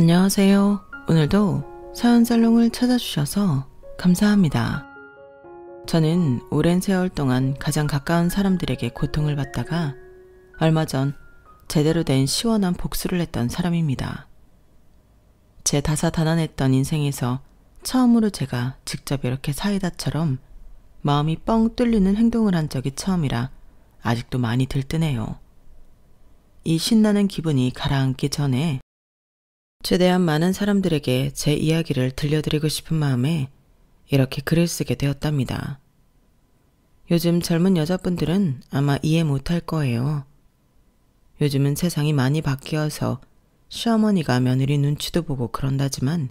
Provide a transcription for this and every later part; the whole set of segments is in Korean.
안녕하세요. 오늘도 사연살롱을 찾아주셔서 감사합니다. 저는 오랜 세월 동안 가장 가까운 사람들에게 고통을 받다가 얼마 전 제대로 된 시원한 복수를 했던 사람입니다. 제 다사다난했던 인생에서 처음으로 제가 직접 이렇게 사이다처럼 마음이 뻥 뚫리는 행동을 한 적이 처음이라 아직도 많이 들뜨네요. 이 신나는 기분이 가라앉기 전에 최대한 많은 사람들에게 제 이야기를 들려드리고 싶은 마음에 이렇게 글을 쓰게 되었답니다. 요즘 젊은 여자분들은 아마 이해 못할 거예요. 요즘은 세상이 많이 바뀌어서 시어머니가 며느리 눈치도 보고 그런다지만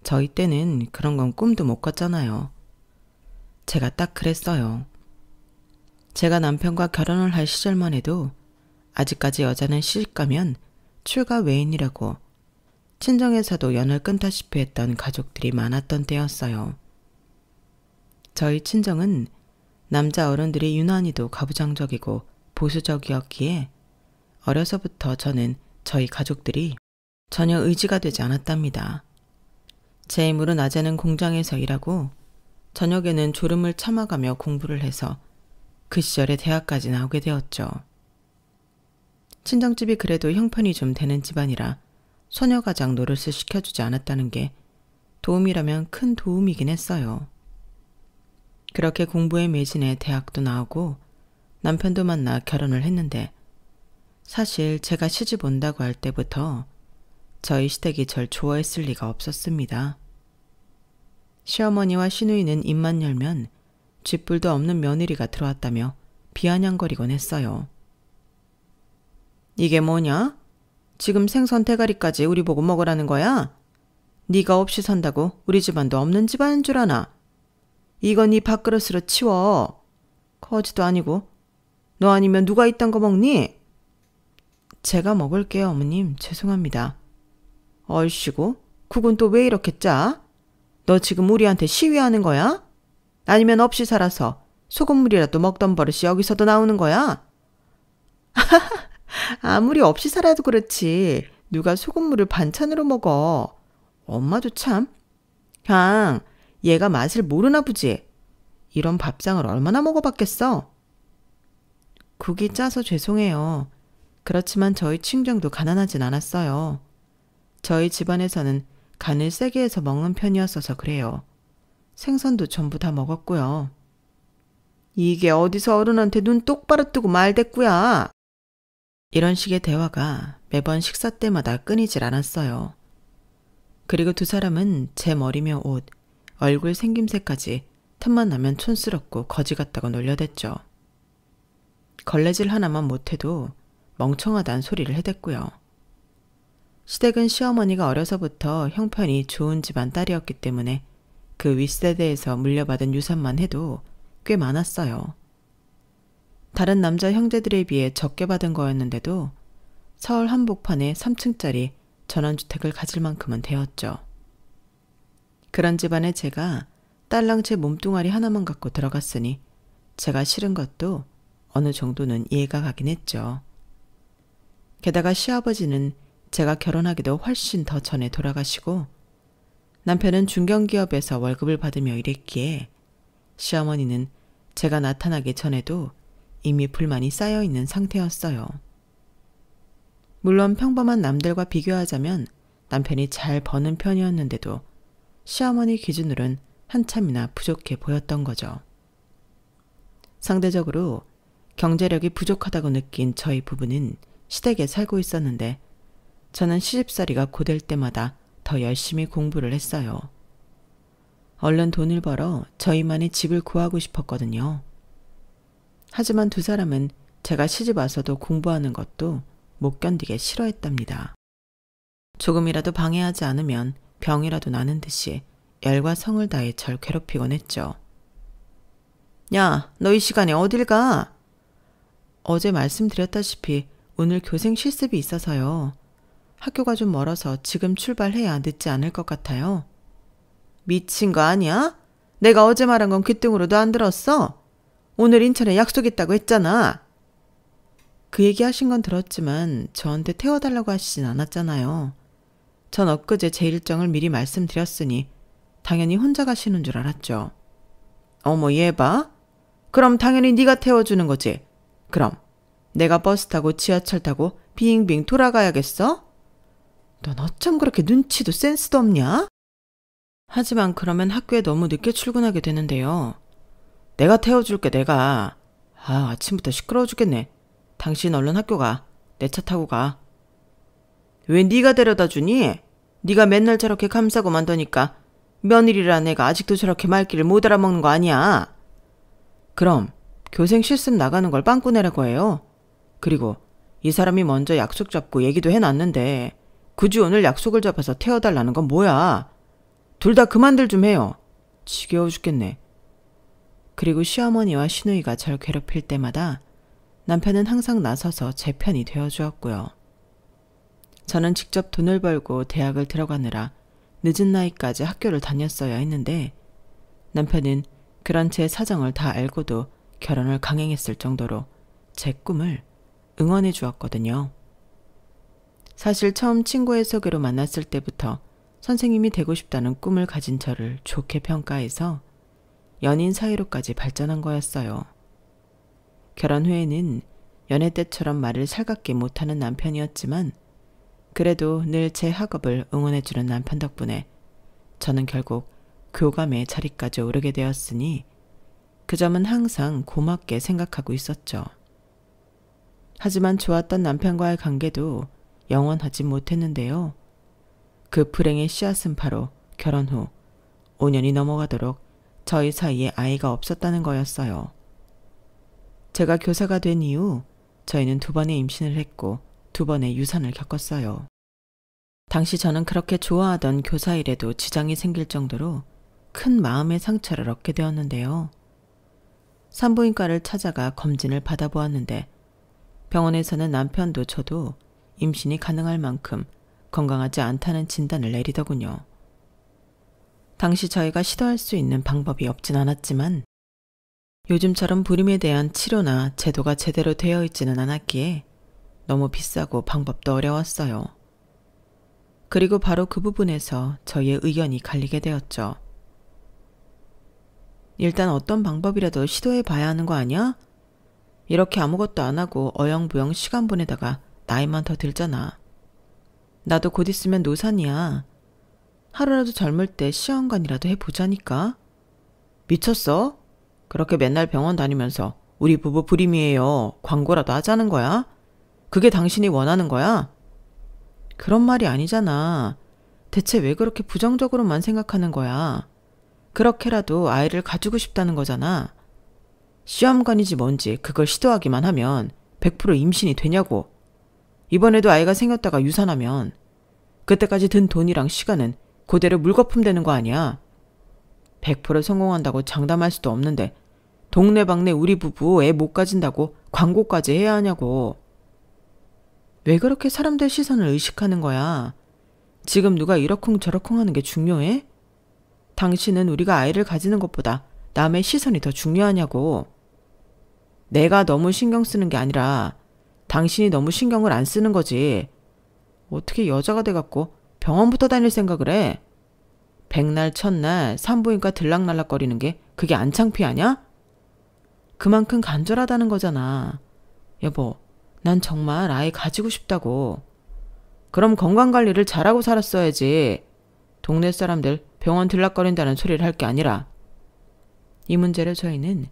저희 때는 그런 건 꿈도 못 꿨잖아요. 제가 딱 그랬어요. 제가 남편과 결혼을 할 시절만 해도 아직까지 여자는 시집가면 출가 외인이라고 친정에서도 연을 끊다시피 했던 가족들이 많았던 때였어요. 저희 친정은 남자 어른들이 유난히도 가부장적이고 보수적이었기에 어려서부터 저는 저희 가족들이 전혀 의지가 되지 않았답니다. 제 힘으로 낮에는 공장에서 일하고 저녁에는 졸음을 참아가며 공부를 해서 그 시절에 대학까지 나오게 되었죠. 친정집이 그래도 형편이 좀 되는 집안이라 소녀가장 노릇을 시켜주지 않았다는 게 도움이라면 큰 도움이긴 했어요. 그렇게 공부에 매진해 대학도 나오고 남편도 만나 결혼을 했는데 사실 제가 시집 온다고 할 때부터 저희 시댁이 절 좋아했을 리가 없었습니다. 시어머니와 시누이는 입만 열면 쥐뿔도 없는 며느리가 들어왔다며 비아냥거리곤 했어요. 이게 뭐냐? 지금 생선 대가리까지 우리 보고 먹으라는 거야? 네가 없이 산다고 우리 집안도 없는 집안인 줄 아나? 이건 네 밥그릇으로 치워. 거지도 아니고. 너 아니면 누가 이딴 거 먹니? 제가 먹을게요, 어머님. 죄송합니다. 얼씨구, 국은 또 왜 이렇게 짜? 너 지금 우리한테 시위하는 거야? 아니면 없이 살아서 소금물이라도 먹던 버릇이 여기서도 나오는 거야? 아무리 없이 살아도 그렇지 누가 소금물을 반찬으로 먹어. 엄마도 참. 그냥 얘가 맛을 모르나 보지. 이런 밥상을 얼마나 먹어봤겠어. 국이 짜서 죄송해요. 그렇지만 저희 친정도 가난하진 않았어요. 저희 집안에서는 간을 세게 해서 먹는 편이었어서 그래요. 생선도 전부 다 먹었고요. 이게 어디서 어른한테 눈 똑바로 뜨고 말댔구야. 이런 식의 대화가 매번 식사 때마다 끊이질 않았어요. 그리고 두 사람은 제 머리며 옷, 얼굴 생김새까지 틈만 나면 촌스럽고 거지 같다고 놀려댔죠. 걸레질 하나만 못해도 멍청하다는 소리를 해댔고요. 시댁은 시어머니가 어려서부터 형편이 좋은 집안 딸이었기 때문에 그 윗세대에서 물려받은 유산만 해도 꽤 많았어요. 다른 남자 형제들에 비해 적게 받은 거였는데도 서울 한복판에 3층짜리 전원주택을 가질 만큼은 되었죠. 그런 집안에 제가 딸랑 제 몸뚱아리 하나만 갖고 들어갔으니 제가 싫은 것도 어느 정도는 이해가 가긴 했죠. 게다가 시아버지는 제가 결혼하기도 훨씬 더 전에 돌아가시고 남편은 중견기업에서 월급을 받으며 일했기에 시어머니는 제가 나타나기 전에도 이미 불만이 쌓여있는 상태였어요. 물론 평범한 남들과 비교하자면 남편이 잘 버는 편이었는데도 시어머니 기준으론 한참이나 부족해 보였던 거죠. 상대적으로 경제력이 부족하다고 느낀 저희 부부는 시댁에 살고 있었는데 저는 시집살이가 고될 때마다 더 열심히 공부를 했어요. 얼른 돈을 벌어 저희만의 집을 구하고 싶었거든요. 하지만 두 사람은 제가 시집 와서도 공부하는 것도 못 견디게 싫어했답니다. 조금이라도 방해하지 않으면 병이라도 나는 듯이 열과 성을 다해 절 괴롭히곤 했죠. 야, 너 이 시간에 어딜 가? 어제 말씀드렸다시피 오늘 교생 실습이 있어서요. 학교가 좀 멀어서 지금 출발해야 늦지 않을 것 같아요. 미친 거 아니야? 내가 어제 말한 건 귀등으로도 안 들었어? 오늘 인천에 약속 있다고 했잖아. 그 얘기 하신 건 들었지만 저한테 태워달라고 하시진 않았잖아요. 전 엊그제 제 일정을 미리 말씀드렸으니 당연히 혼자 가시는 줄 알았죠. 어머 얘 봐. 그럼 당연히 네가 태워주는 거지. 그럼 내가 버스 타고 지하철 타고 빙빙 돌아가야겠어? 넌 어쩜 그렇게 눈치도 센스도 없냐? 하지만 그러면 학교에 너무 늦게 출근하게 되는데요. 내가 태워줄게 내가. 아침부터 시끄러워 죽겠네. 당신 얼른 학교 가. 내 차 타고 가. 왜 네가 데려다 주니? 네가 맨날 저렇게 감싸고 만더니까 며느리란 애가 아직도 저렇게 말귀를 못 알아먹는 거 아니야. 그럼 교생 실습 나가는 걸 빵꾸 내라고 해요. 그리고 이 사람이 먼저 약속 잡고 얘기도 해놨는데 굳이 오늘 약속을 잡아서 태워달라는 건 뭐야. 둘 다 그만들 좀 해요. 지겨워 죽겠네. 그리고 시어머니와 시누이가 절 괴롭힐 때마다 남편은 항상 나서서 제 편이 되어주었고요. 저는 직접 돈을 벌고 대학을 들어가느라 늦은 나이까지 학교를 다녔어야 했는데 남편은 그런 제 사정을 다 알고도 결혼을 강행했을 정도로 제 꿈을 응원해 주었거든요. 사실 처음 친구의 소개로 만났을 때부터 선생님이 되고 싶다는 꿈을 가진 저를 좋게 평가해서 연인 사이로까지 발전한 거였어요. 결혼 후에는 연애 때처럼 말을 살갑게 못하는 남편이었지만 그래도 늘 제 학업을 응원해주는 남편 덕분에 저는 결국 교감의 자리까지 오르게 되었으니 그 점은 항상 고맙게 생각하고 있었죠. 하지만 좋았던 남편과의 관계도 영원하지 못했는데요. 그 불행의 씨앗은 바로 결혼 후 5년이 넘어가도록 저희 사이에 아이가 없었다는 거였어요. 제가 교사가 된 이후 저희는 2번의 임신을 했고 2번의 유산을 겪었어요. 당시 저는 그렇게 좋아하던 교사 일에도 지장이 생길 정도로 큰 마음의 상처를 얻게 되었는데요. 산부인과를 찾아가 검진을 받아보았는데 병원에서는 남편도 저도 임신이 가능할 만큼 건강하지 않다는 진단을 내리더군요. 당시 저희가 시도할 수 있는 방법이 없진 않았지만 요즘처럼 불임에 대한 치료나 제도가 제대로 되어 있지는 않았기에 너무 비싸고 방법도 어려웠어요. 그리고 바로 그 부분에서 저희의 의견이 갈리게 되었죠. 일단 어떤 방법이라도 시도해 봐야 하는 거 아니야? 이렇게 아무것도 안 하고 어영부영 시간 보내다가 나이만 더 들잖아. 나도 곧 있으면 노산이야. 하루라도 젊을 때 시험관이라도 해보자니까. 미쳤어? 그렇게 맨날 병원 다니면서 우리 부부 불임이에요. 광고라도 하자는 거야? 그게 당신이 원하는 거야? 그런 말이 아니잖아. 대체 왜 그렇게 부정적으로만 생각하는 거야? 그렇게라도 아이를 가지고 싶다는 거잖아. 시험관이지 뭔지 그걸 시도하기만 하면 100% 임신이 되냐고. 이번에도 아이가 생겼다가 유산하면 그때까지 든 돈이랑 시간은 그대로 물거품 되는 거 아니야. 100% 성공한다고 장담할 수도 없는데 동네방네 우리 부부 애 못 가진다고 광고까지 해야 하냐고. 왜 그렇게 사람들 시선을 의식하는 거야? 지금 누가 이러쿵저러쿵 하는 게 중요해? 당신은 우리가 아이를 가지는 것보다 남의 시선이 더 중요하냐고. 내가 너무 신경 쓰는 게 아니라 당신이 너무 신경을 안 쓰는 거지. 어떻게 여자가 돼갖고 병원부터 다닐 생각을 해? 백날 첫날 산부인과 들락날락거리는 게 그게 안 창피하냐? 그만큼 간절하다는 거잖아. 여보, 난 정말 아이 가지고 싶다고. 그럼 건강관리를 잘하고 살았어야지. 동네 사람들 병원 들락거린다는 소리를 할 게 아니라. 이 문제로 저희는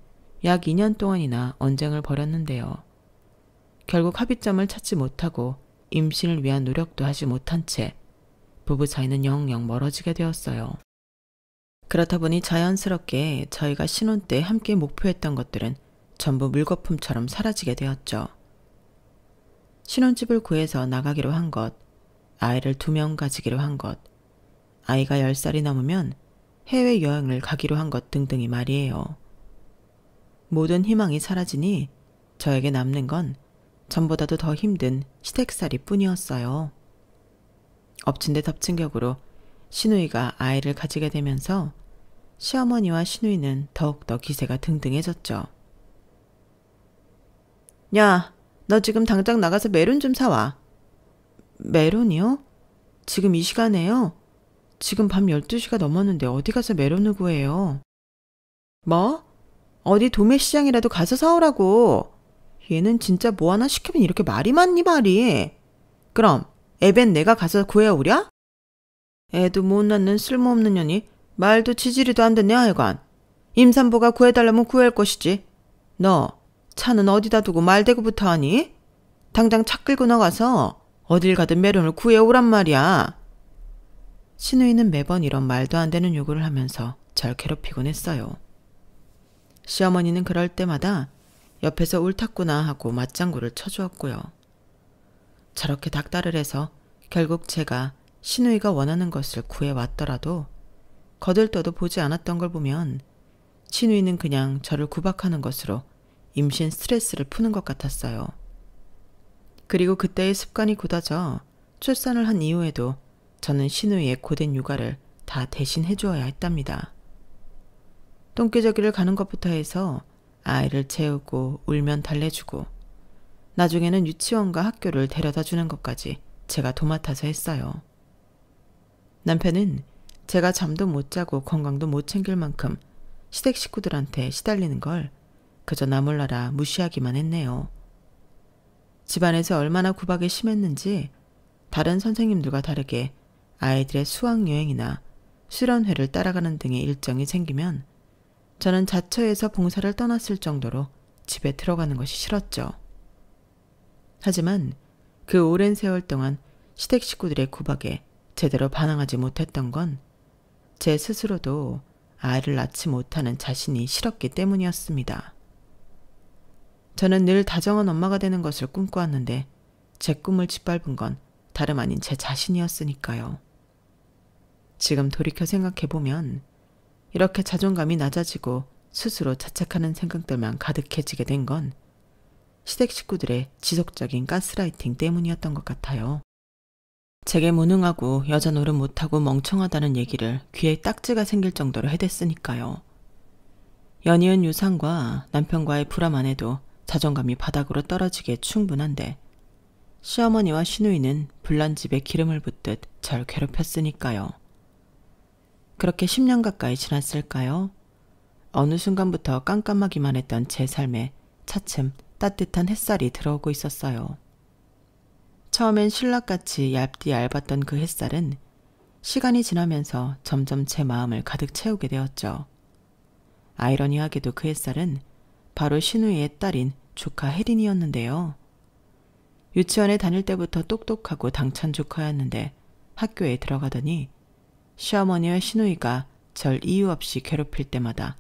약 2년 동안이나 언쟁을 벌였는데요. 결국 합의점을 찾지 못하고 임신을 위한 노력도 하지 못한 채 부부 사이는 영영 멀어지게 되었어요. 그렇다 보니 자연스럽게 저희가 신혼 때 함께 목표했던 것들은 전부 물거품처럼 사라지게 되었죠. 신혼집을 구해서 나가기로 한 것, 아이를 2명 가지기로 한 것, 아이가 10살이 넘으면 해외여행을 가기로 한 것 등등이 말이에요. 모든 희망이 사라지니 저에게 남는 건 전보다도 더 힘든 시댁살이 뿐이었어요. 엎친 데 덮친 격으로 시누이가 아이를 가지게 되면서 시어머니와 시누이는 더욱더 기세가 등등해졌죠. 야, 너 지금 당장 나가서 메론 좀 사와. 메론이요? 지금 이 시간에요? 지금 밤 12시가 넘었는데 어디 가서 메론을 구해요? 뭐? 어디 도매시장이라도 가서 사오라고. 얘는 진짜 뭐 하나 시키면 이렇게 말이 많니 말이. 그럼 애벤 내가 가서 구해오랴? 애도 못 낳는 쓸모없는 년이 말도 지지리도 안 듣네 하여간. 임산부가 구해달라면 구할 것이지. 너 차는 어디다 두고 말대꾸부터 하니? 당장 차 끌고 나가서 어딜 가든 메론을 구해오란 말이야. 신우이는 매번 이런 말도 안 되는 요구를 하면서 절 괴롭히곤 했어요. 시어머니는 그럴 때마다 옆에서 옳았구나 하고 맞장구를 쳐주었고요. 저렇게 닥달을 해서 결국 제가 신우이가 원하는 것을 구해왔더라도 거들떠도 보지 않았던 걸 보면 신우이는 그냥 저를 구박하는 것으로 임신 스트레스를 푸는 것 같았어요. 그리고 그때의 습관이 굳어져 출산을 한 이후에도 저는 신우이의 고된 육아를 다 대신 해주어야 했답니다. 똥기저귀를 가는 것부터 해서 아이를 재우고 울면 달래주고 나중에는 유치원과 학교를 데려다 주는 것까지 제가 도맡아서 했어요. 남편은 제가 잠도 못 자고 건강도 못 챙길 만큼 시댁 식구들한테 시달리는 걸 그저 나 몰라라 무시하기만 했네요. 집안에서 얼마나 구박이 심했는지 다른 선생님들과 다르게 아이들의 수학여행이나 수련회를 따라가는 등의 일정이 생기면 저는 자처에서 봉사를 떠났을 정도로 집에 들어가는 것이 싫었죠. 하지만 그 오랜 세월 동안 시댁 식구들의 구박에 제대로 반항하지 못했던 건 제 스스로도 아이를 낳지 못하는 자신이 싫었기 때문이었습니다. 저는 늘 다정한 엄마가 되는 것을 꿈꿔왔는데 제 꿈을 짓밟은 건 다름 아닌 제 자신이었으니까요. 지금 돌이켜 생각해보면 이렇게 자존감이 낮아지고 스스로 자책하는 생각들만 가득해지게 된 건 시댁 식구들의 지속적인 가스라이팅 때문이었던 것 같아요. 제게 무능하고 여자 노릇 못하고 멍청하다는 얘기를 귀에 딱지가 생길 정도로 해댔으니까요. 연이은 유산과 남편과의 불화만 해도 자존감이 바닥으로 떨어지기에 충분한데 시어머니와 시누이는 불난 집에 기름을 붓듯 절 괴롭혔으니까요. 그렇게 10년 가까이 지났을까요? 어느 순간부터 깜깜하기만 했던 제 삶에 차츰 따뜻한 햇살이 들어오고 있었어요. 처음엔 신락같이 얇디 얇았던 그 햇살은 시간이 지나면서 점점 제 마음을 가득 채우게 되었죠. 아이러니하게도 그 햇살은 바로 신우이의 딸인 조카 혜린이었는데요. 유치원에 다닐 때부터 똑똑하고 당찬 조카였는데 학교에 들어가더니 시어머니와 신우이가 절 이유 없이 괴롭힐 때마다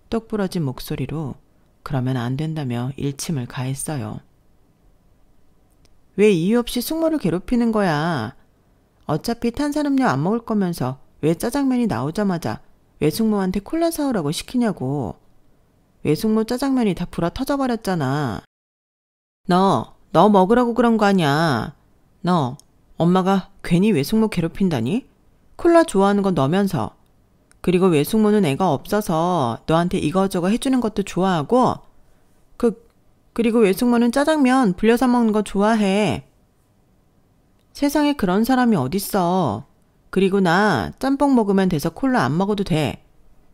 똑부러진 목소리로 그러면 안 된다며 일침을 가했어요. 왜 이유 없이 숙모를 괴롭히는 거야? 어차피 탄산음료 안 먹을 거면서 왜 짜장면이 나오자마자 외숙모한테 콜라 사오라고 시키냐고. 외숙모 짜장면이 다 불어 터져버렸잖아. 너 먹으라고 그런 거 아니야. 너 엄마가 괜히 외숙모 괴롭힌다니? 콜라 좋아하는 건 너면서. 그리고 외숙모는 애가 없어서 너한테 이거저거 해주는 것도 좋아하고 그리고 외숙모는 짜장면 불려서 먹는 거 좋아해. 세상에 그런 사람이 어딨어. 그리고 나 짬뽕 먹으면 돼서 콜라 안 먹어도 돼.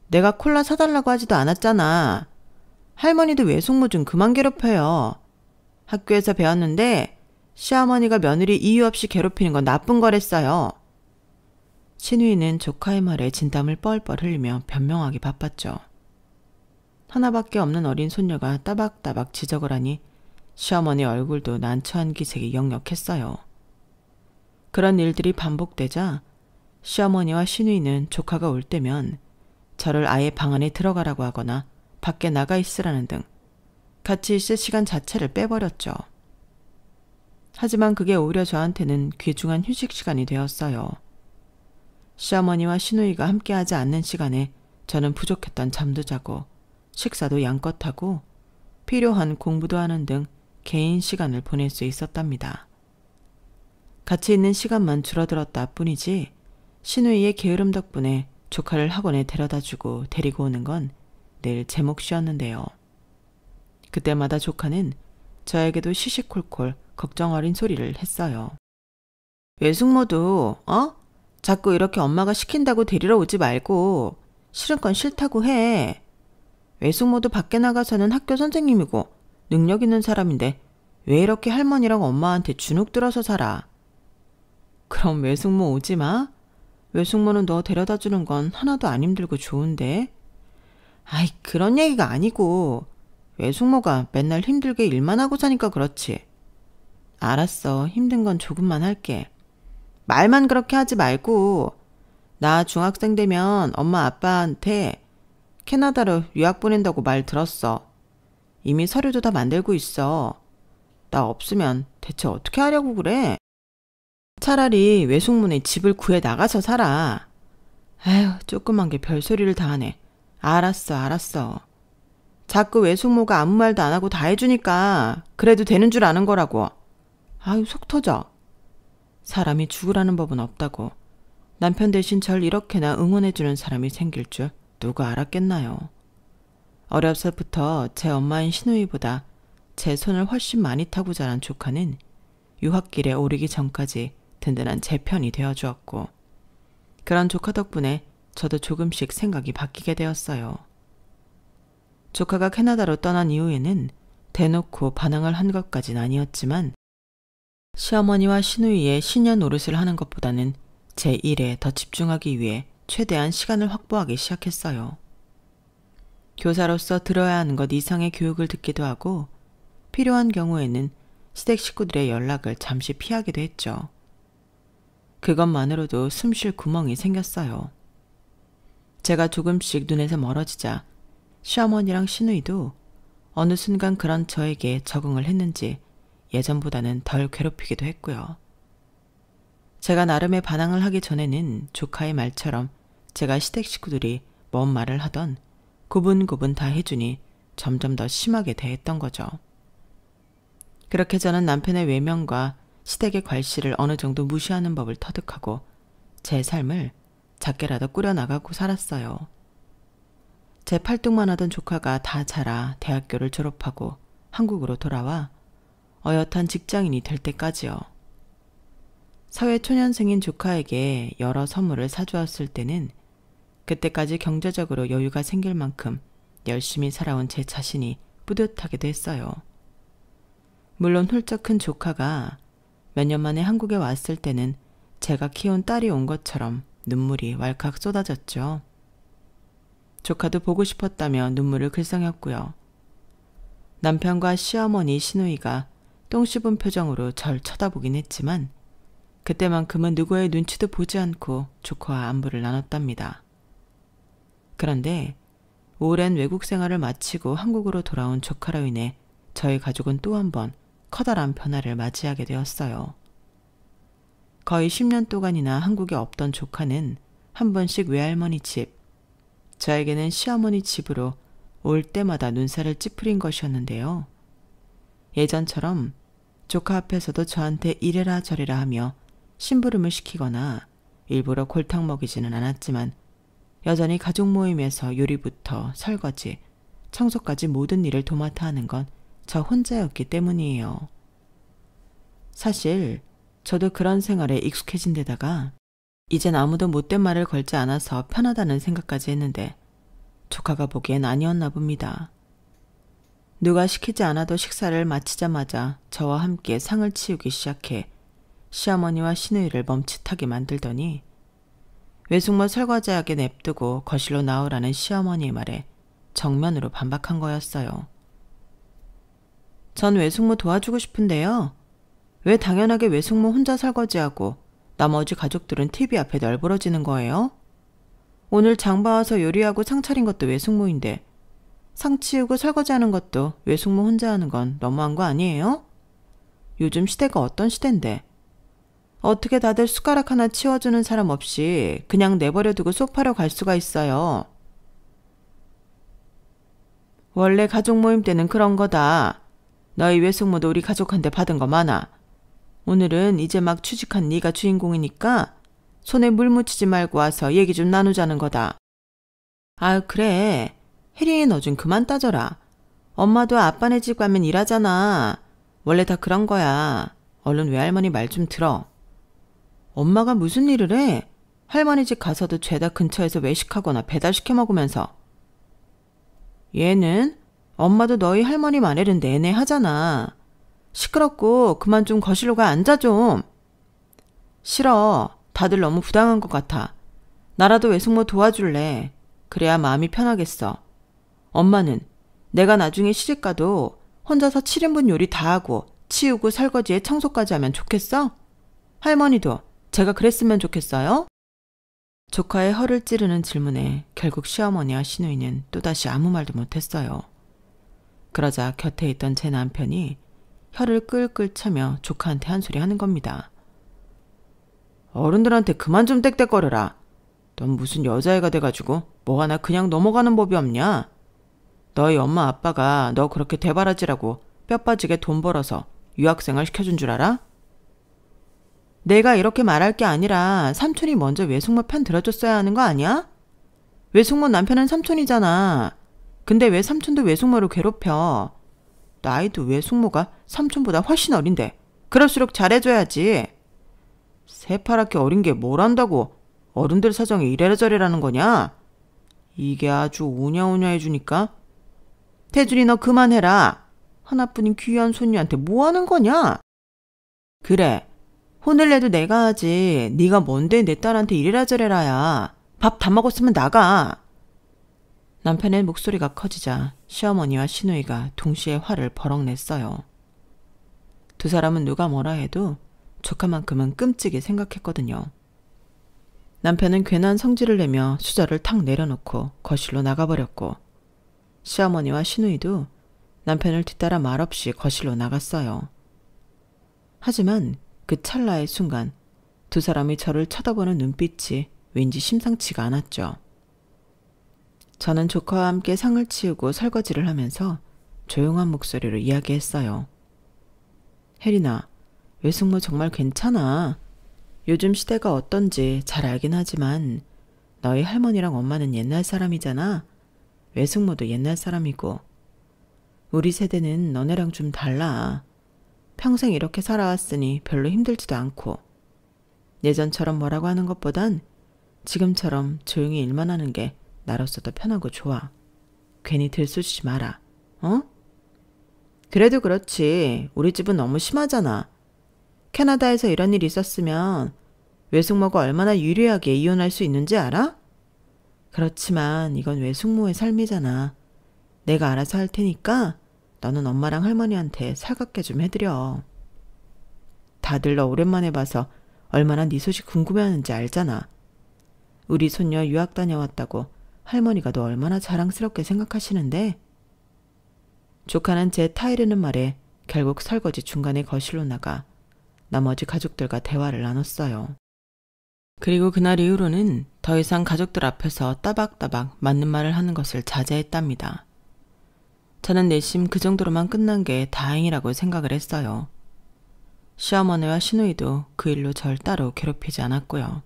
내가 콜라 사달라고 하지도 않았잖아. 할머니도 외숙모 좀 그만 괴롭혀요. 학교에서 배웠는데 시어머니가 며느리 이유 없이 괴롭히는 건 나쁜 거랬어요. 신우이는 조카의 말에 진땀을 뻘뻘 흘리며 변명하기 바빴죠. 하나밖에 없는 어린 손녀가 따박따박 지적을 하니 시어머니 얼굴도 난처한 기색이 역력했어요. 그런 일들이 반복되자 시어머니와 신우이는 조카가 올 때면 저를 아예 방 안에 들어가라고 하거나 밖에 나가 있으라는 등 같이 있을 시간 자체를 빼버렸죠. 하지만 그게 오히려 저한테는 귀중한 휴식 시간이 되었어요. 시어머니와 신우이가 함께하지 않는 시간에 저는 부족했던 잠도 자고 식사도 양껏 하고 필요한 공부도 하는 등 개인 시간을 보낼 수 있었답니다. 같이 있는 시간만 줄어들었다 뿐이지 신우이의 게으름 덕분에 조카를 학원에 데려다주고 데리고 오는 건 늘 제 몫이었는데요. 그때마다 조카는 저에게도 시시콜콜 걱정 어린 소리를 했어요. 외숙모도 자꾸 이렇게 엄마가 시킨다고 데리러 오지 말고 싫은 건 싫다고 해. 외숙모도 밖에 나가서는 학교 선생님이고 능력 있는 사람인데 왜 이렇게 할머니랑 엄마한테 주눅 들어서 살아? 그럼 외숙모 오지 마. 외숙모는 너 데려다 주는 건 하나도 안 힘들고 좋은데. 아이, 그런 얘기가 아니고 외숙모가 맨날 힘들게 일만 하고 사니까 그렇지. 알았어. 힘든 건 조금만 할게. 말만 그렇게 하지 말고 나 중학생 되면 엄마 아빠한테 캐나다로 유학 보낸다고 말 들었어. 이미 서류도 다 만들고 있어. 나 없으면 대체 어떻게 하려고 그래? 차라리 외숙모네 집을 구해 나가서 살아. 아휴, 조그만 게 별소리를 다 하네. 알았어. 자꾸 외숙모가 아무 말도 안 하고 다 해주니까 그래도 되는 줄 아는 거라고. 아유, 속 터져. 사람이 죽으라는 법은 없다고. 남편 대신 절 이렇게나 응원해주는 사람이 생길 줄 누가 알았겠나요. 어려서부터 제 엄마인 시누이보다 제 손을 훨씬 많이 타고 자란 조카는 유학길에 오르기 전까지 든든한 제 편이 되어주었고, 그런 조카 덕분에 저도 조금씩 생각이 바뀌게 되었어요. 조카가 캐나다로 떠난 이후에는 대놓고 반항을 한 것까진 아니었지만 시어머니와 시누이의 신년 노릇을 하는 것보다는 제 일에 더 집중하기 위해 최대한 시간을 확보하기 시작했어요. 교사로서 들어야 하는 것 이상의 교육을 듣기도 하고 필요한 경우에는 시댁 식구들의 연락을 잠시 피하기도 했죠. 그것만으로도 숨 쉴 구멍이 생겼어요. 제가 조금씩 눈에서 멀어지자 시어머니랑 시누이도 어느 순간 그런 저에게 적응을 했는지 예전보다는 덜 괴롭히기도 했고요. 제가 나름의 반항을 하기 전에는 조카의 말처럼 제가 시댁 식구들이 뭔 말을 하던 고분고분 다 해주니 점점 더 심하게 대했던 거죠. 그렇게 저는 남편의 외면과 시댁의 괄시를 어느 정도 무시하는 법을 터득하고 제 삶을 작게라도 꾸려나가고 살았어요. 제 팔뚝만 하던 조카가 다 자라 대학교를 졸업하고 한국으로 돌아와 어엿한 직장인이 될 때까지요. 사회초년생인 조카에게 여러 선물을 사주었을 때는 그때까지 경제적으로 여유가 생길 만큼 열심히 살아온 제 자신이 뿌듯하기도 했어요. 물론 훌쩍 큰 조카가 몇 년 만에 한국에 왔을 때는 제가 키운 딸이 온 것처럼 눈물이 왈칵 쏟아졌죠. 조카도 보고 싶었다며 눈물을 글썽였고요. 남편과 시어머니 시누이가 똥 씹은 표정으로 절 쳐다보긴 했지만 그때만큼은 누구의 눈치도 보지 않고 조카와 안부를 나눴답니다. 그런데 오랜 외국 생활을 마치고 한국으로 돌아온 조카로 인해 저희 가족은 또 한 번 커다란 변화를 맞이하게 되었어요. 거의 10년 동안이나 한국에 없던 조카는 한 번씩 외할머니 집, 저에게는 시어머니 집으로 올 때마다 눈살을 찌푸린 것이었는데요. 예전처럼 조카 앞에서도 저한테 이래라 저래라 하며 심부름을 시키거나 일부러 골탕 먹이지는 않았지만 여전히 가족 모임에서 요리부터 설거지, 청소까지 모든 일을 도맡아 하는 건 저 혼자였기 때문이에요. 사실 저도 그런 생활에 익숙해진 데다가 이젠 아무도 못된 말을 걸지 않아서 편하다는 생각까지 했는데 조카가 보기엔 아니었나 봅니다. 누가 시키지 않아도 식사를 마치자마자 저와 함께 상을 치우기 시작해 시어머니와 시누이를 멈칫하게 만들더니 외숙모 설거지하게 냅두고 거실로 나오라는 시어머니의 말에 정면으로 반박한 거였어요. 전 외숙모 도와주고 싶은데요. 왜 당연하게 외숙모 혼자 설거지하고 나머지 가족들은 TV 앞에 널브러지는 거예요? 오늘 장 봐와서 요리하고 상 차린 것도 외숙모인데 상 치우고 설거지하는 것도 외숙모 혼자 하는 건 너무한 거 아니에요? 요즘 시대가 어떤 시대인데 어떻게 다들 숟가락 하나 치워주는 사람 없이 그냥 내버려두고 소파로 갈 수가 있어요. 원래 가족 모임 때는 그런 거다. 너희 외숙모도 우리 가족한테 받은 거 많아. 오늘은 이제 막 취직한 네가 주인공이니까 손에 물 묻히지 말고 와서 얘기 좀 나누자는 거다. 아유, 그래. 혜린이 너 좀 그만 따져라. 엄마도 아빠네 집 가면 일하잖아. 원래 다 그런 거야. 얼른 외할머니 말 좀 들어. 엄마가 무슨 일을 해? 할머니 집 가서도 죄다 근처에서 외식하거나 배달시켜 먹으면서. 얘는 엄마도 너희 할머니 말에는 내내 하잖아. 시끄럽고 그만 좀 거실로 가 앉아 좀. 싫어. 다들 너무 부당한 것 같아. 나라도 외숙모 도와줄래. 그래야 마음이 편하겠어. 엄마는 내가 나중에 시집가도 혼자서 7인분 요리 다 하고 치우고 설거지에 청소까지 하면 좋겠어? 할머니도 제가 그랬으면 좋겠어요? 조카의 허를 찌르는 질문에 결국 시어머니와 시누이는 또다시 아무 말도 못했어요. 그러자 곁에 있던 제 남편이 혀를 끌끌 차며 조카한테 한 소리 하는 겁니다. 어른들한테 그만 좀 떽떽거려라. 넌 무슨 여자애가 돼가지고 뭐 하나 그냥 넘어가는 법이 없냐? 너희 엄마 아빠가 너 그렇게 대바라지라고 뼈 빠지게 돈 벌어서 유학생활 시켜준 줄 알아? 내가 이렇게 말할 게 아니라 삼촌이 먼저 외숙모 편 들어줬어야 하는 거 아니야? 외숙모 남편은 삼촌이잖아. 근데 왜 삼촌도 외숙모를 괴롭혀? 나이도 외숙모가 삼촌보다 훨씬 어린데 그럴수록 잘해줘야지. 새파랗게 어린 게 뭘 안다고 어른들 사정이 이래라 저래라는 거냐? 이게 아주 오냐오냐 해주니까. 태준이 너 그만해라. 하나뿐인 귀한 손녀한테 뭐 하는 거냐? 그래. 혼을 내도 내가 하지. 네가 뭔데 내 딸한테 이래라 저래라야. 밥 다 먹었으면 나가. 남편의 목소리가 커지자 시어머니와 시누이가 동시에 화를 버럭 냈어요. 두 사람은 누가 뭐라 해도 조카만큼은 끔찍이 생각했거든요. 남편은 괜한 성질을 내며 수저를 탁 내려놓고 거실로 나가버렸고 시어머니와 시누이도 남편을 뒤따라 말없이 거실로 나갔어요. 하지만 그 찰나의 순간 두 사람이 저를 쳐다보는 눈빛이 왠지 심상치가 않았죠. 저는 조카와 함께 상을 치우고 설거지를 하면서 조용한 목소리로 이야기했어요. 혜린아, 외숙모 정말 괜찮아. 요즘 시대가 어떤지 잘 알긴 하지만 너희 할머니랑 엄마는 옛날 사람이잖아. 외숙모도 옛날 사람이고. 우리 세대는 너네랑 좀 달라. 평생 이렇게 살아왔으니 별로 힘들지도 않고. 예전처럼 뭐라고 하는 것보단 지금처럼 조용히 일만 하는 게 나로서도 편하고 좋아. 괜히 들쑤시지 마라. 어? 그래도 그렇지. 우리 집은 너무 심하잖아. 캐나다에서 이런 일이 있었으면 외숙모가 얼마나 유리하게 이혼할 수 있는지 알아? 그렇지만 이건 외숙모의 삶이잖아. 내가 알아서 할 테니까 너는 엄마랑 할머니한테 살갑게 좀 해드려. 다들 너 오랜만에 봐서 얼마나 네 소식 궁금해하는지 알잖아. 우리 손녀 유학 다녀왔다고 할머니가 너 얼마나 자랑스럽게 생각하시는데. 조카는 제 타이르는 말에 결국 설거지 중간에 거실로 나가 나머지 가족들과 대화를 나눴어요. 그리고 그날 이후로는 더 이상 가족들 앞에서 따박따박 맞는 말을 하는 것을 자제했답니다. 저는 내심 그 정도로만 끝난 게 다행이라고 생각을 했어요. 시어머니와 시누이도 그 일로 절 따로 괴롭히지 않았고요.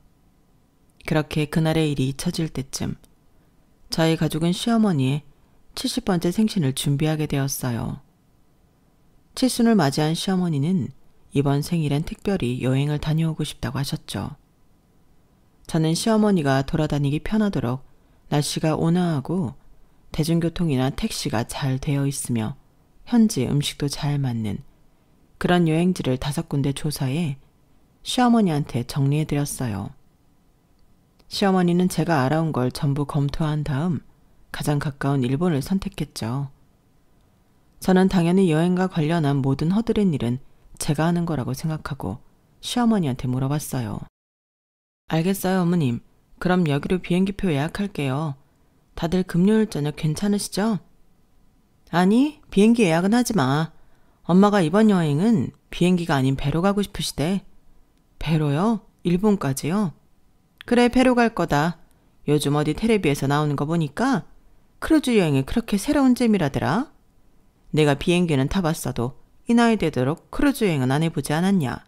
그렇게 그날의 일이 잊혀질 때쯤 저희 가족은 시어머니의 70번째 생신을 준비하게 되었어요. 칠순을 맞이한 시어머니는 이번 생일엔 특별히 여행을 다녀오고 싶다고 하셨죠. 저는 시어머니가 돌아다니기 편하도록 날씨가 온화하고 대중교통이나 택시가 잘 되어 있으며 현지 음식도 잘 맞는 그런 여행지를 5군데 조사해 시어머니한테 정리해드렸어요. 시어머니는 제가 알아온 걸 전부 검토한 다음 가장 가까운 일본을 선택했죠. 저는 당연히 여행과 관련한 모든 허드렛 일은 제가 하는 거라고 생각하고 시어머니한테 물어봤어요. 알겠어요, 어머님. 그럼 여기로 비행기표 예약할게요. 다들 금요일 저녁 괜찮으시죠? 아니, 비행기 예약은 하지 마. 엄마가 이번 여행은 비행기가 아닌 배로 가고 싶으시대. 배로요? 일본까지요? 그래, 배로 갈 거다. 요즘 어디 텔레비에서 나오는 거 보니까 크루즈 여행이 그렇게 새로운 재미라더라. 내가 비행기는 타봤어도 이 나이 되도록 크루즈 여행은 안 해보지 않았냐.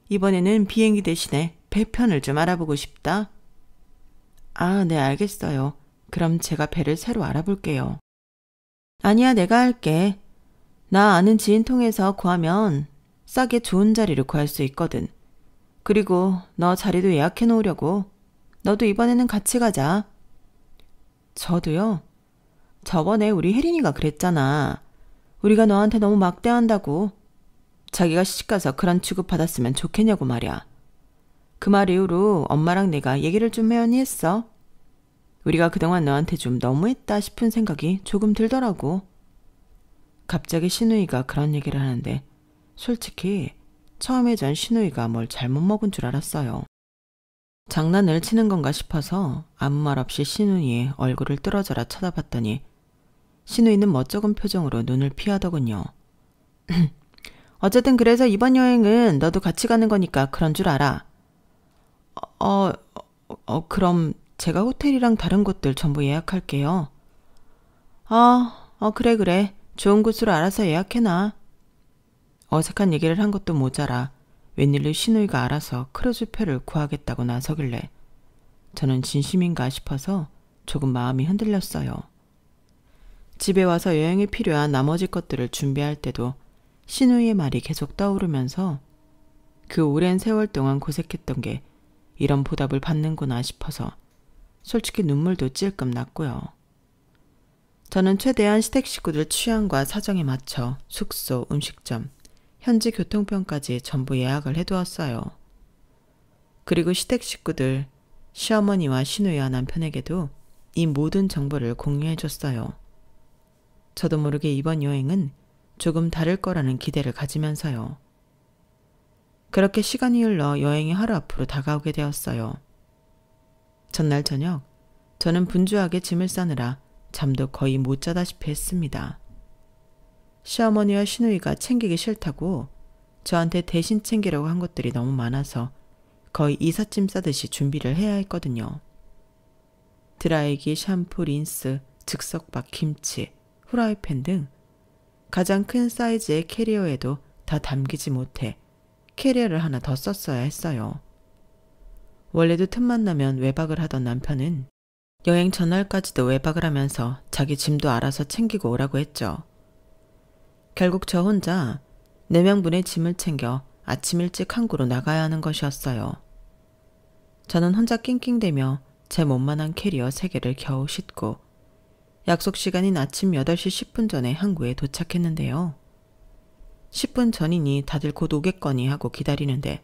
이번에는 비행기 대신에 배편을 좀 알아보고 싶다. 아, 네, 알겠어요. 그럼 제가 배를 새로 알아볼게요. 아니야, 내가 할게. 나 아는 지인 통해서 구하면 싸게 좋은 자리를 구할 수 있거든. 그리고 너 자리도 예약해 놓으려고. 너도 이번에는 같이 가자. 저도요? 저번에 우리 혜린이가 그랬잖아. 우리가 너한테 너무 막대한다고. 자기가 시집가서 그런 취급 받았으면 좋겠냐고 말이야. 그 말 이후로 엄마랑 내가 얘기를 좀 해야니 했어. 우리가 그동안 너한테 좀 너무했다 싶은 생각이 조금 들더라고. 갑자기 신우이가 그런 얘기를 하는데 솔직히 처음에 전 신우이가 뭘 잘못 먹은 줄 알았어요. 장난을 치는 건가 싶어서 아무 말 없이 신우이의 얼굴을 뚫어져라 쳐다봤더니 신우이는 멋쩍은 표정으로 눈을 피하더군요. 어쨌든 그래서 이번 여행은 너도 같이 가는 거니까 그런 줄 알아. 그럼 제가 호텔이랑 다른 곳들 전부 예약할게요. 그래. 좋은 곳으로 알아서 예약해놔. 어색한 얘기를 한 것도 모자라 웬일로 신우이가 알아서 크루즈표를 구하겠다고 나서길래 저는 진심인가 싶어서 조금 마음이 흔들렸어요. 집에 와서 여행에 필요한 나머지 것들을 준비할 때도 신우이의 말이 계속 떠오르면서 그 오랜 세월 동안 고생했던 게 이런 보답을 받는구나 싶어서 솔직히 눈물도 찔끔 났고요. 저는 최대한 시댁 식구들 취향과 사정에 맞춰 숙소, 음식점, 현지 교통편까지 전부 예약을 해두었어요. 그리고 시댁 식구들, 시어머니와 신우이와 남편에게도 이 모든 정보를 공유해줬어요. 저도 모르게 이번 여행은 조금 다를 거라는 기대를 가지면서요. 그렇게 시간이 흘러 여행이 하루 앞으로 다가오게 되었어요. 전날 저녁, 저는 분주하게 짐을 싸느라 잠도 거의 못 자다시피 했습니다. 시어머니와 신우이가 챙기기 싫다고 저한테 대신 챙기려고 한 것들이 너무 많아서 거의 이삿짐 싸듯이 준비를 해야 했거든요. 드라이기, 샴푸, 린스, 즉석밥, 김치, 후라이팬 등 가장 큰 사이즈의 캐리어에도 다 담기지 못해 캐리어를 하나 더 썼어야 했어요. 원래도 틈만 나면 외박을 하던 남편은 여행 전날까지도 외박을 하면서 자기 짐도 알아서 챙기고 오라고 했죠. 결국 저 혼자 4명분의 짐을 챙겨 아침 일찍 항구로 나가야 하는 것이었어요. 저는 혼자 낑낑대며 제 몸만한 캐리어 3개를 겨우 싣고 약속 시간인 아침 8시 10분 전에 항구에 도착했는데요. 10분 전이니 다들 곧 오겠거니 하고 기다리는데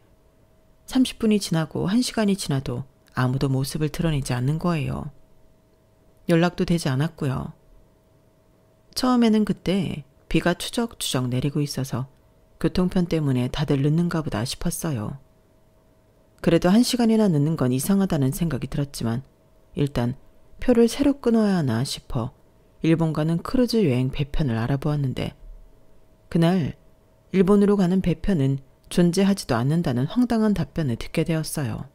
30분이 지나고 1시간이 지나도 아무도 모습을 드러내지 않는 거예요. 연락도 되지 않았고요. 처음에는 그때 비가 추적추적 내리고 있어서 교통편 때문에 다들 늦는가 보다 싶었어요. 그래도 1시간이나 늦는 건 이상하다는 생각이 들었지만 일단 표를 새로 끊어야 하나 싶어 일본 가는 크루즈 여행 배편을 알아보았는데 그날 일본으로 가는 배편은 존재하지도 않는다는 황당한 답변을 듣게 되었어요.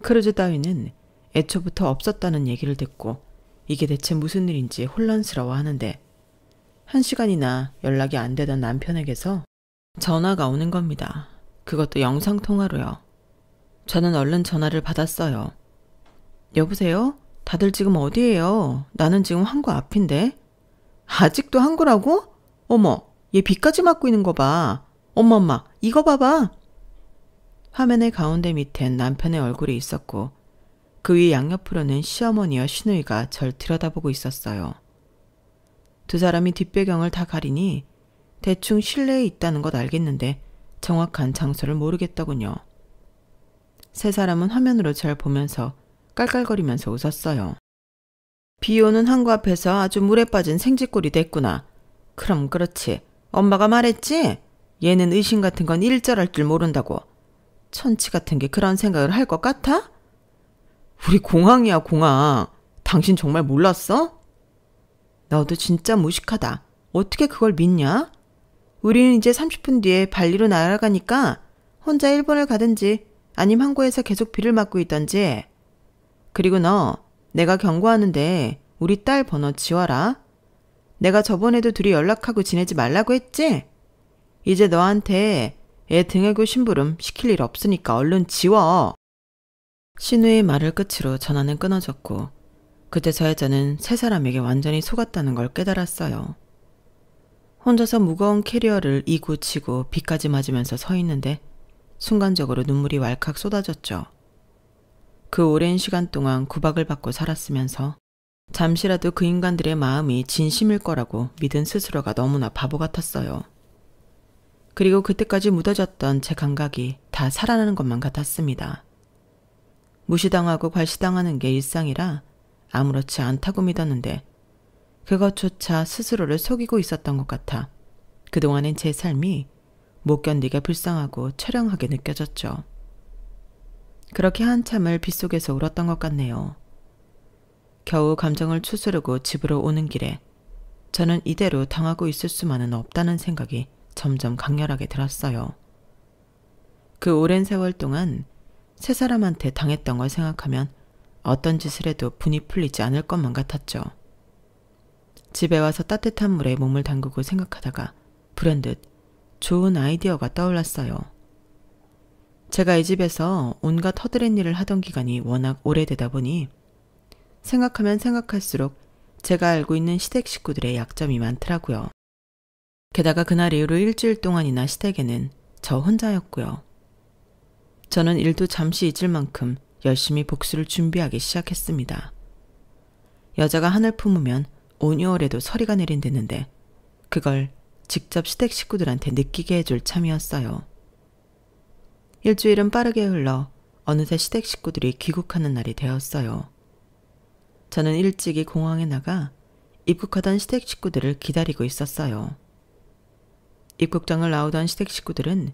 크루즈 따위는 애초부터 없었다는 얘기를 듣고 이게 대체 무슨 일인지 혼란스러워 하는데 1시간이나 연락이 안 되던 남편에게서 전화가 오는 겁니다. 그것도 영상통화로요. 저는 얼른 전화를 받았어요. 여보세요? 다들 지금 어디예요? 나는 지금 항구 앞인데. 아직도 항구라고? 어머, 얘 비까지 맞고 있는 거 봐. 엄마, 이거 봐봐. 화면의 가운데 밑엔 남편의 얼굴이 있었고 그 위 양옆으로는 시어머니와 신우이가 절 들여다보고 있었어요. 두 사람이 뒷배경을 다 가리니 대충 실내에 있다는 것 알겠는데 정확한 장소를 모르겠더군요. 세 사람은 화면으로 절 보면서 깔깔거리면서 웃었어요. 비 오는 항구 앞에서 아주 물에 빠진 생쥐꼴이 됐구나. 그럼 그렇지. 엄마가 말했지? 얘는 의심 같은 건 일절할 줄 모른다고. 천치 같은 게 그런 생각을 할 것 같아? 우리 공항이야, 공항. 당신 정말 몰랐어? 너도 진짜 무식하다. 어떻게 그걸 믿냐? 우리는 이제 30분 뒤에 발리로 날아가니까 혼자 일본을 가든지 아님 항구에서 계속 비를 맞고 있던지. 그리고 너, 내가 경고하는데 우리 딸 번호 지워라. 내가 저번에도 둘이 연락하고 지내지 말라고 했지? 이제 너한테 애 등에고 심부름 시킬 일 없으니까 얼른 지워. 신우의 말을 끝으로 전화는 끊어졌고 그제서야 저는 세 사람에게 완전히 속았다는 걸 깨달았어요. 혼자서 무거운 캐리어를 이고 치고 비까지 맞으면서 서 있는데 순간적으로 눈물이 왈칵 쏟아졌죠. 그 오랜 시간 동안 구박을 받고 살았으면서 잠시라도 그 인간들의 마음이 진심일 거라고 믿은 스스로가 너무나 바보 같았어요. 그리고 그때까지 묻어졌던 제 감각이 다 살아나는 것만 같았습니다. 무시당하고 괄시당하는 게 일상이라 아무렇지 않다고 믿었는데 그것조차 스스로를 속이고 있었던 것 같아 그동안엔 제 삶이 못 견디게 불쌍하고 처량하게 느껴졌죠. 그렇게 한참을 빗속에서 울었던 것 같네요. 겨우 감정을 추스르고 집으로 오는 길에 저는 이대로 당하고 있을 수만은 없다는 생각이 점점 강렬하게 들었어요. 그 오랜 세월 동안 세 사람한테 당했던 걸 생각하면 어떤 짓을 해도 분이 풀리지 않을 것만 같았죠. 집에 와서 따뜻한 물에 몸을 담그고 생각하다가 불현듯 좋은 아이디어가 떠올랐어요. 제가 이 집에서 온갖 허드렛 일을 하던 기간이 워낙 오래되다 보니 생각하면 생각할수록 제가 알고 있는 시댁 식구들의 약점이 많더라고요. 게다가 그날 이후로 일주일 동안이나 시댁에는 저 혼자였고요. 저는 일도 잠시 잊을 만큼 열심히 복수를 준비하기 시작했습니다. 여자가 한을 품으면 온 2월에도 서리가 내린다는데 그걸 직접 시댁 식구들한테 느끼게 해줄 참이었어요. 일주일은 빠르게 흘러 어느새 시댁 식구들이 귀국하는 날이 되었어요. 저는 일찍이 공항에 나가 입국하던 시댁 식구들을 기다리고 있었어요. 입국장을 나오던 시댁 식구들은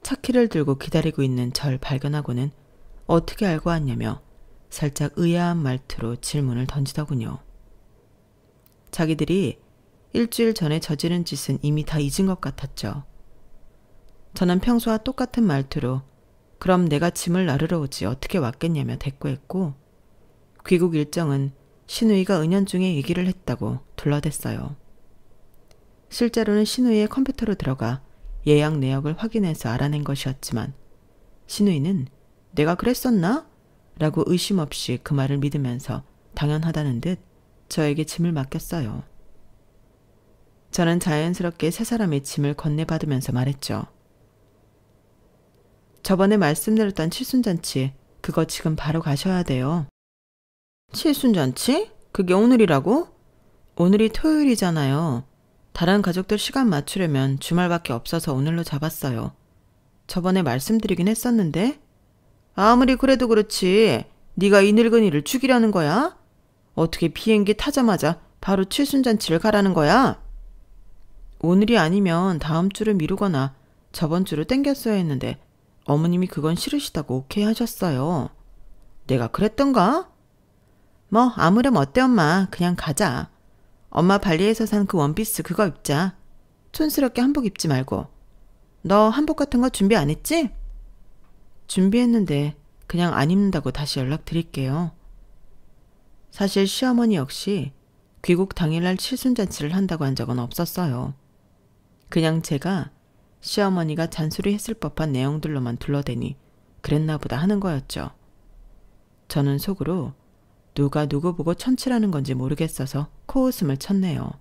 차키를 들고 기다리고 있는 절 발견하고는 어떻게 알고 왔냐며 살짝 의아한 말투로 질문을 던지더군요. 자기들이 일주일 전에 저지른 짓은 이미 다 잊은 것 같았죠. 저는 평소와 똑같은 말투로 그럼 내가 짐을 나르러 오지 어떻게 왔겠냐며 대꾸했고 귀국 일정은 신우이가 은연중에 얘기를 했다고 둘러댔어요. 실제로는 신우이의 컴퓨터로 들어가 예약 내역을 확인해서 알아낸 것이었지만 신우이는 내가 그랬었나? 라고 의심 없이 그 말을 믿으면서 당연하다는 듯 저에게 짐을 맡겼어요. 저는 자연스럽게 세 사람의 짐을 건네받으면서 말했죠. 저번에 말씀드렸던 칠순잔치 그거 지금 바로 가셔야 돼요. 칠순잔치? 그게 오늘이라고? 오늘이 토요일이잖아요. 다른 가족들 시간 맞추려면 주말밖에 없어서 오늘로 잡았어요. 저번에 말씀드리긴 했었는데 아무리 그래도 그렇지 네가 이 늙은이를 죽이려는 거야? 어떻게 비행기 타자마자 바로 칠순잔치를 가라는 거야? 오늘이 아니면 다음 주를 미루거나 저번 주를 땡겼어야 했는데 어머님이 그건 싫으시다고 오케이 하셨어요. 내가 그랬던가? 뭐 아무렴 어때 엄마. 그냥 가자. 엄마 발리에서 산 그 원피스 그거 입자. 촌스럽게 한복 입지 말고. 너 한복 같은 거 준비 안 했지? 준비했는데 그냥 안 입는다고 다시 연락드릴게요. 사실 시어머니 역시 귀국 당일날 칠순잔치를 한다고 한 적은 없었어요. 그냥 제가 시어머니가 잔소리했을 법한 내용들로만 둘러대니 그랬나 보다 하는 거였죠. 저는 속으로 누가 누구 보고 천치라는 건지 모르겠어서 코웃음을 쳤네요.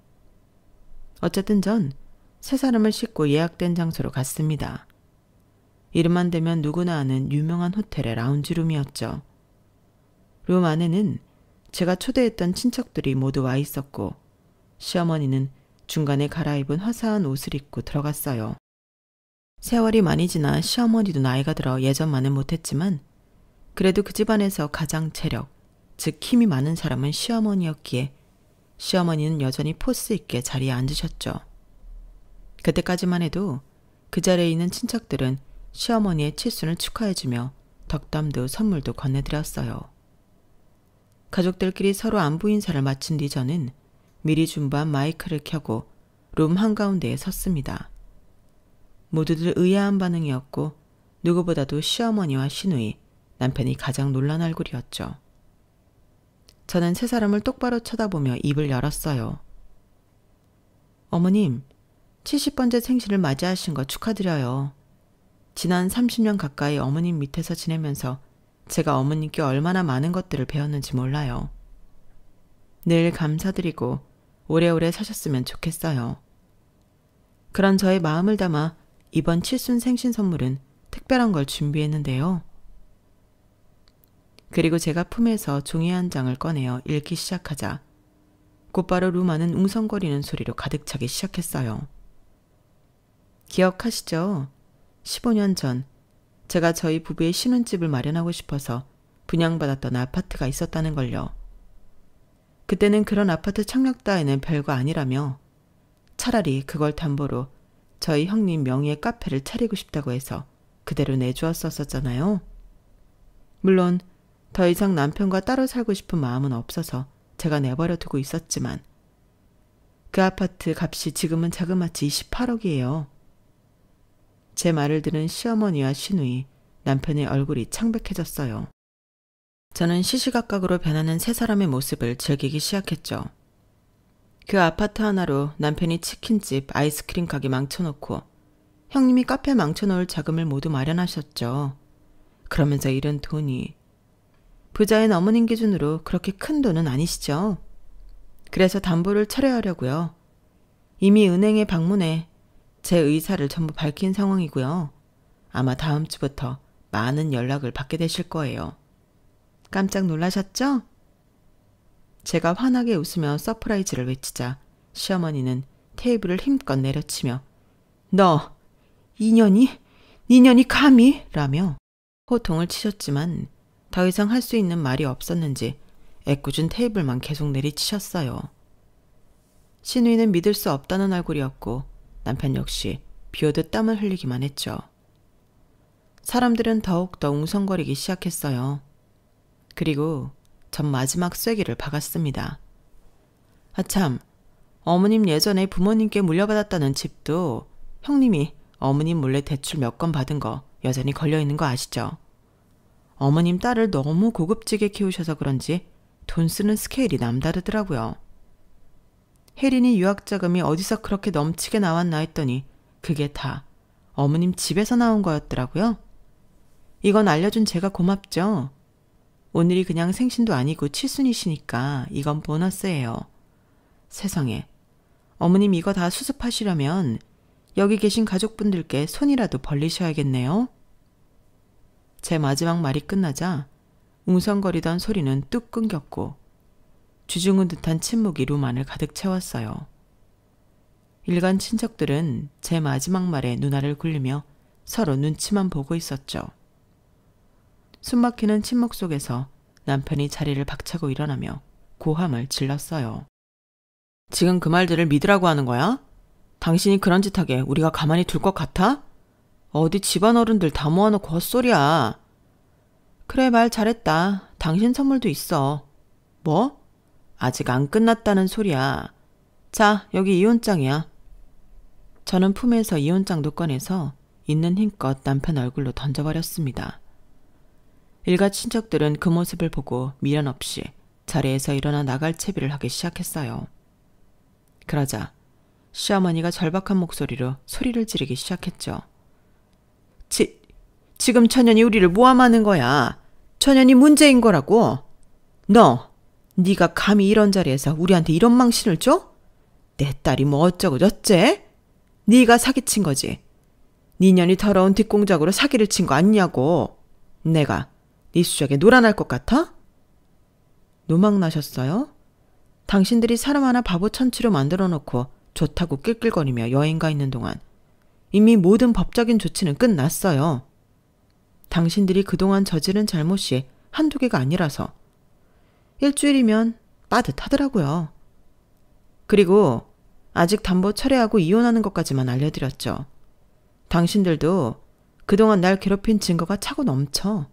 어쨌든 전 세 사람을 싣고 예약된 장소로 갔습니다. 이름만 대면 누구나 아는 유명한 호텔의 라운지룸이었죠. 룸 안에는 제가 초대했던 친척들이 모두 와 있었고 시어머니는 중간에 갈아입은 화사한 옷을 입고 들어갔어요. 세월이 많이 지나 시어머니도 나이가 들어 예전만은 못했지만 그래도 그 집안에서 가장 체력, 즉 힘이 많은 사람은 시어머니였기에 시어머니는 여전히 포스 있게 자리에 앉으셨죠. 그때까지만 해도 그 자리에 있는 친척들은 시어머니의 칠순을 축하해주며 덕담도 선물도 건네드렸어요. 가족들끼리 서로 안부 인사를 마친 뒤 저는 미리 준비한 마이크를 켜고 룸 한가운데에 섰습니다. 모두들 의아한 반응이었고 누구보다도 시어머니와 시누이, 남편이 가장 놀란 얼굴이었죠. 저는 세 사람을 똑바로 쳐다보며 입을 열었어요. 어머님, 70번째 생신을 맞이하신 거 축하드려요. 지난 30년 가까이 어머님 밑에서 지내면서 제가 어머님께 얼마나 많은 것들을 배웠는지 몰라요. 늘 감사드리고 오래오래 사셨으면 좋겠어요. 그런 저의 마음을 담아 이번 칠순 생신 선물은 특별한 걸 준비했는데요. 그리고 제가 품에서 종이 한 장을 꺼내어 읽기 시작하자 곧바로 루마는 웅성거리는 소리로 가득 차기 시작했어요. 기억하시죠? 15년 전 제가 저희 부부의 신혼집을 마련하고 싶어서 분양받았던 아파트가 있었다는 걸요. 그때는 그런 아파트 청약 따위는 별거 아니라며 차라리 그걸 담보로 저희 형님 명의의 카페를 차리고 싶다고 해서 그대로 내주었었잖아요. 물론 더 이상 남편과 따로 살고 싶은 마음은 없어서 제가 내버려 두고 있었지만 그 아파트 값이 지금은 자그마치 28억이에요. 제 말을 들은 시어머니와 시누이, 남편의 얼굴이 창백해졌어요. 저는 시시각각으로 변하는 세 사람의 모습을 즐기기 시작했죠. 그 아파트 하나로 남편이 치킨집, 아이스크림 가게 망쳐놓고 형님이 카페 망쳐놓을 자금을 모두 마련하셨죠. 그러면서 잃은 돈이 부자인 어머님 기준으로 그렇게 큰 돈은 아니시죠. 그래서 담보를 철회하려고요. 이미 은행에 방문해 제 의사를 전부 밝힌 상황이고요. 아마 다음 주부터 많은 연락을 받게 되실 거예요. 깜짝 놀라셨죠? 제가 환하게 웃으며 서프라이즈를 외치자 시어머니는 테이블을 힘껏 내려치며 너, 니년이 감히? 라며 호통을 치셨지만 더 이상 할 수 있는 말이 없었는지 애꿎은 테이블만 계속 내리치셨어요. 시누이는 믿을 수 없다는 얼굴이었고 남편 역시 비오듯 땀을 흘리기만 했죠. 사람들은 더욱더 웅성거리기 시작했어요. 그리고 전 마지막 쐐기를 박았습니다. 아참, 어머님 예전에 부모님께 물려받았다는 집도 형님이 어머님 몰래 대출 몇 건 받은 거 여전히 걸려있는 거 아시죠? 어머님 딸을 너무 고급지게 키우셔서 그런지 돈 쓰는 스케일이 남다르더라고요. 혜린이 유학자금이 어디서 그렇게 넘치게 나왔나 했더니 그게 다 어머님 집에서 나온 거였더라고요. 이건 알려준 제가 고맙죠. 오늘이 그냥 생신도 아니고 칠순이시니까 이건 보너스예요. 세상에, 어머님 이거 다 수습하시려면 여기 계신 가족분들께 손이라도 벌리셔야겠네요. 제 마지막 말이 끝나자 웅성거리던 소리는 뚝 끊겼고 쥐중은 듯한 침묵이 루만을 가득 채웠어요. 일간 친척들은 제 마지막 말에 눈알을 굴리며 서로 눈치만 보고 있었죠. 숨막히는 침묵 속에서 남편이 자리를 박차고 일어나며 고함을 질렀어요. 지금 그 말들을 믿으라고 하는 거야? 당신이 그런 짓 하게 우리가 가만히 둘 것 같아? 어디 집안 어른들 다 모아놓고 헛소리야. 그래, 말 잘했다. 당신 선물도 있어. 뭐? 아직 안 끝났다는 소리야. 자, 여기 이혼장이야. 저는 품에서 이혼장도 꺼내서 있는 힘껏 남편 얼굴로 던져버렸습니다. 일가 친척들은 그 모습을 보고 미련 없이 자리에서 일어나 나갈 채비를 하기 시작했어요. 그러자 시어머니가 절박한 목소리로 소리를 지르기 시작했죠. 지금 천연이 우리를 모함하는 거야. 천연이 문제인 거라고. 네가 감히 이런 자리에서 우리한테 이런 망신을 줘? 내 딸이 뭐 어쩌고 저째? 네가 사기친 거지. 니년이 더러운 뒷공작으로 사기를 친 거 아니냐고. 내가 네 수작에 놀아날 것 같아? 노망 나셨어요? 당신들이 사람 하나 바보 천치로 만들어 놓고 좋다고 낄낄거리며 여행 가 있는 동안 이미 모든 법적인 조치는 끝났어요. 당신들이 그동안 저지른 잘못이 한두 개가 아니라서 일주일이면 빠듯하더라고요. 그리고 아직 담보 철회하고 이혼하는 것까지만 알려드렸죠. 당신들도 그동안 날 괴롭힌 증거가 차고 넘쳐.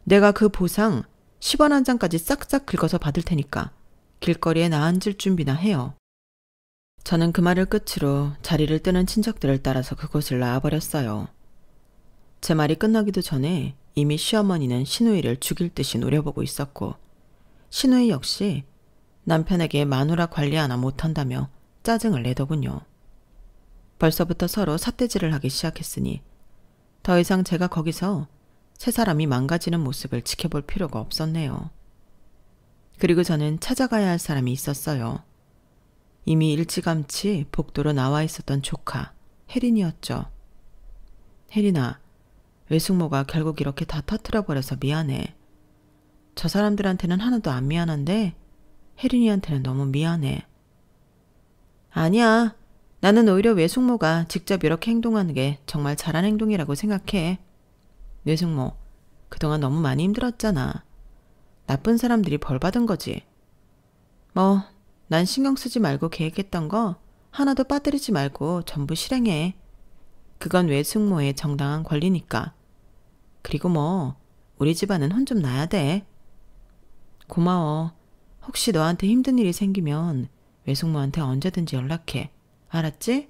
내가 그 보상 10원 한 장까지 싹싹 긁어서 받을 테니까 길거리에 나앉을 준비나 해요. 저는 그 말을 끝으로 자리를 뜨는 친척들을 따라서 그곳을 나와버렸어요. 제 말이 끝나기도 전에 이미 시어머니는 시누이를 죽일 듯이 노려보고 있었고 시누이 역시 남편에게 마누라 관리 하나 못한다며 짜증을 내더군요. 벌써부터 서로 삿대질을 하기 시작했으니 더 이상 제가 거기서 세 사람이 망가지는 모습을 지켜볼 필요가 없었네요. 그리고 저는 찾아가야 할 사람이 있었어요. 이미 일찌감치 복도로 나와 있었던 조카 혜린이었죠. 혜린아, 외숙모가 결국 이렇게 다 터트려버려서 미안해. 저 사람들한테는 하나도 안 미안한데 혜린이한테는 너무 미안해. 아니야. 나는 오히려 외숙모가 직접 이렇게 행동하는 게 정말 잘한 행동이라고 생각해. 외숙모, 그동안 너무 많이 힘들었잖아. 나쁜 사람들이 벌 받은 거지. 뭐, 난 신경 쓰지 말고 계획했던 거 하나도 빠뜨리지 말고 전부 실행해. 그건 외숙모의 정당한 권리니까. 그리고 뭐, 우리 집안은 혼 좀 나야 돼. 고마워. 혹시 너한테 힘든 일이 생기면 외숙모한테 언제든지 연락해. 알았지?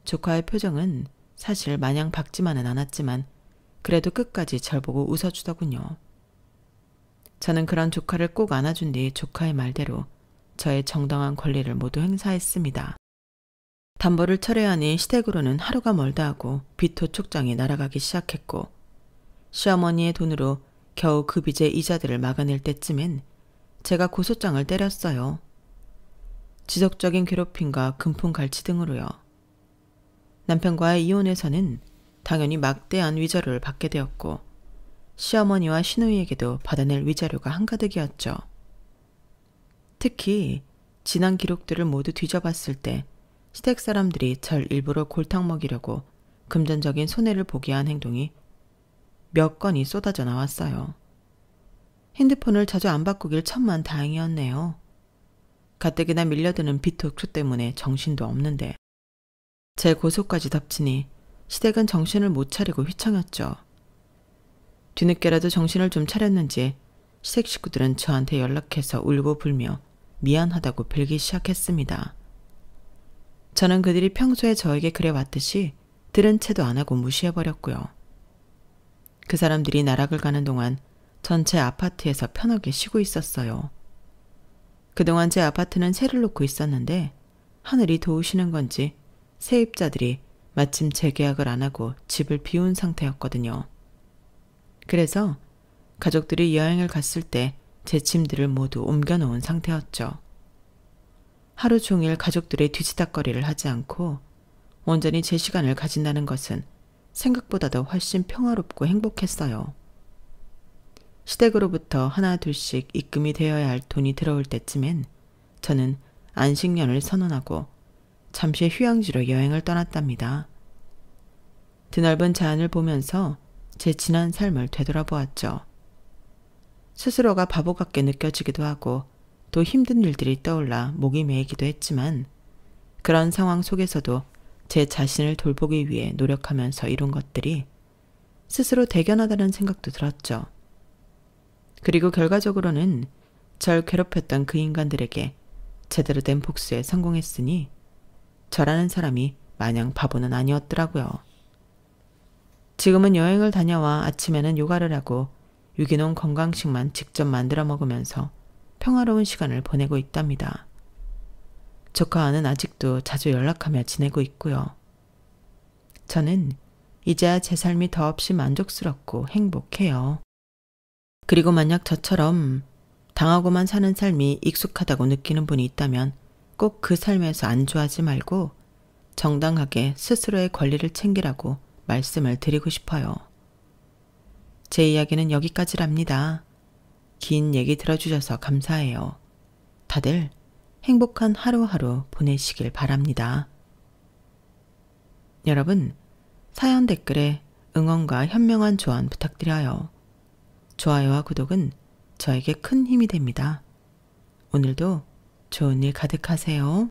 조카의 표정은 사실 마냥 밝지만은 않았지만 그래도 끝까지 절 보고 웃어주더군요. 저는 그런 조카를 꼭 안아준 뒤 조카의 말대로 저의 정당한 권리를 모두 행사했습니다. 담보를 철회하니 시댁으로는 하루가 멀다 하고 빚도 촉장이 날아가기 시작했고 시어머니의 돈으로 겨우 그 빚의 이자들을 막아낼 때쯤엔 제가 고소장을 때렸어요. 지속적인 괴롭힘과 금품갈취 등으로요. 남편과의 이혼에서는 당연히 막대한 위자료를 받게 되었고 시어머니와 시누이에게도 받아낼 위자료가 한가득이었죠. 특히 지난 기록들을 모두 뒤져봤을 때 시댁 사람들이 절 일부러 골탕 먹이려고 금전적인 손해를 보게 한 행동이 몇 건이 쏟아져 나왔어요. 핸드폰을 자주 안 바꾸길 천만 다행이었네요. 가뜩이나 밀려드는 빚토크 때문에 정신도 없는데 제 고소까지 덮치니 시댁은 정신을 못 차리고 휘청였죠. 뒤늦게라도 정신을 좀 차렸는지 시댁 식구들은 저한테 연락해서 울고 불며 미안하다고 빌기 시작했습니다. 저는 그들이 평소에 저에게 그래왔듯이 들은 채도 안 하고 무시해버렸고요. 그 사람들이 나락을 가는 동안 전체 아파트에서 편하게 쉬고 있었어요. 그동안 제 아파트는 세를 놓고 있었는데 하늘이 도우시는 건지 세입자들이 마침 재계약을 안 하고 집을 비운 상태였거든요. 그래서 가족들이 여행을 갔을 때 제 짐들을 모두 옮겨놓은 상태였죠. 하루 종일 가족들의 뒤치다꺼리를 하지 않고 온전히 제 시간을 가진다는 것은 생각보다도 훨씬 평화롭고 행복했어요. 시댁으로부터 하나 둘씩 입금이 되어야 할 돈이 들어올 때쯤엔 저는 안식년을 선언하고 잠시 휴양지로 여행을 떠났답니다. 드넓은 자연을 보면서 제 지난 삶을 되돌아보았죠. 스스로가 바보 같게 느껴지기도 하고 또 힘든 일들이 떠올라 목이 메이기도 했지만 그런 상황 속에서도 제 자신을 돌보기 위해 노력하면서 이룬 것들이 스스로 대견하다는 생각도 들었죠. 그리고 결과적으로는 절 괴롭혔던 그 인간들에게 제대로 된 복수에 성공했으니 저라는 사람이 마냥 바보는 아니었더라고요. 지금은 여행을 다녀와 아침에는 요가를 하고 유기농 건강식만 직접 만들어 먹으면서 평화로운 시간을 보내고 있답니다. 조카와는 아직도 자주 연락하며 지내고 있고요. 저는 이제야 제 삶이 더없이 만족스럽고 행복해요. 그리고 만약 저처럼 당하고만 사는 삶이 익숙하다고 느끼는 분이 있다면 꼭 그 삶에서 안주하지 말고 정당하게 스스로의 권리를 챙기라고 말씀을 드리고 싶어요. 제 이야기는 여기까지랍니다. 긴 얘기 들어주셔서 감사해요. 다들 행복한 하루하루 보내시길 바랍니다. 여러분, 사연 댓글에 응원과 현명한 조언 부탁드려요. 좋아요와 구독은 저에게 큰 힘이 됩니다. 오늘도 좋은 일 가득하세요.